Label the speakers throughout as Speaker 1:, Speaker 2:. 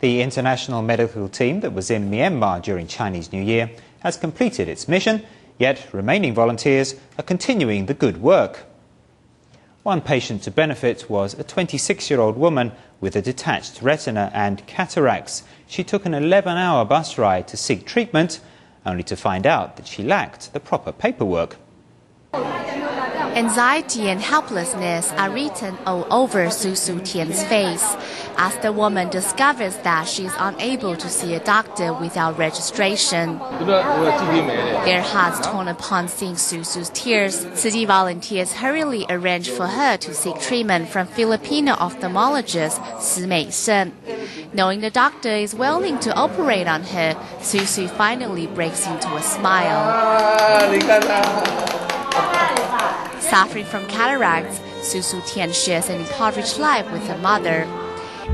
Speaker 1: The international medical team that was in Myanmar during Chinese New Year has completed its mission, yet remaining volunteers are continuing the good work. One patient to benefit was a 26-year-old woman with a detached retina and cataracts. She took an 11-hour bus ride to seek treatment, only to find out that she lacked the proper paperwork.
Speaker 2: Anxiety and helplessness are written all over Su Tian's face as the woman discovers that she is unable to see a doctor without registration. Their hearts torn upon seeing Su's tears, Tzu Chi volunteers hurriedly arrange for her to seek treatment from Filipino ophthalmologist Si Meisheng. Knowing the doctor is willing to operate on her, Su finally breaks into a smile. Suffering from cataracts, Su Tian shares an impoverished life with her mother.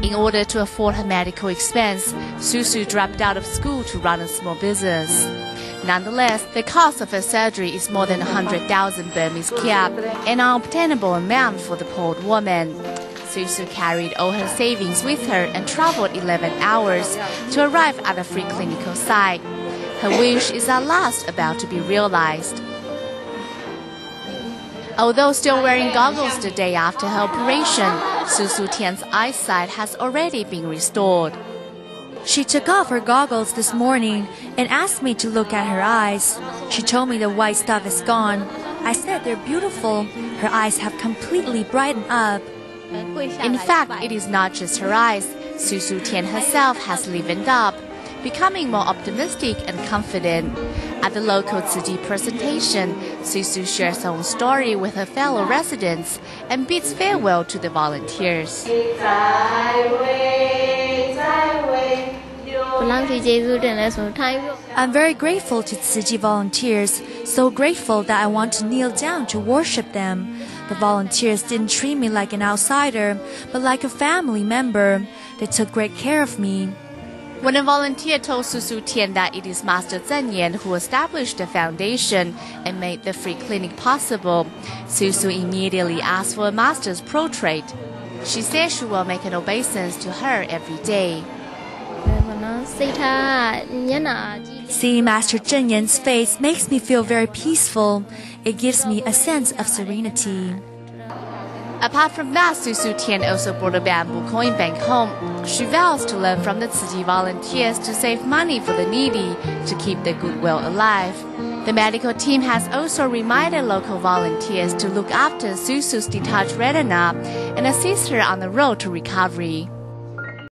Speaker 2: In order to afford her medical expense, Su dropped out of school to run a small business. Nonetheless, the cost of her surgery is more than 100,000 Burmese kyat, an unobtainable amount for the poor woman. Su carried all her savings with her and traveled 11 hours to arrive at a free clinical site. Her wish is at last about to be realized. Although still wearing goggles the day after her operation, Su Tian's eyesight has already been restored.
Speaker 3: She took off her goggles this morning and asked me to look at her eyes. She told me the white stuff is gone. I said they're beautiful. Her eyes have completely brightened up.
Speaker 2: In fact, it is not just her eyes. Su Tian herself has livened up, becoming more optimistic and confident. At the local Tzu Chi presentation, Su shares her own story with her fellow residents and bids farewell to the volunteers.
Speaker 3: I'm very grateful to Tzu Chi volunteers, so grateful that I want to kneel down to worship them. The volunteers didn't treat me like an outsider, but like a family member. They took great care of me.
Speaker 2: When a volunteer told Su Tian that it is Master Tian who established the foundation and made the free clinic possible, Su immediately asked for a master's portrait. She said she will make an obeisance to her every day.
Speaker 3: Seeing Master Yan's face makes me feel very peaceful. It gives me a sense of serenity.
Speaker 2: Apart from that, Su Tian also brought a bamboo coin back home. She vows to learn from the Tzu Chi volunteers to save money for the needy to keep their goodwill alive. The medical team has also reminded local volunteers to look after Su's detached retina and assist her on the road to recovery.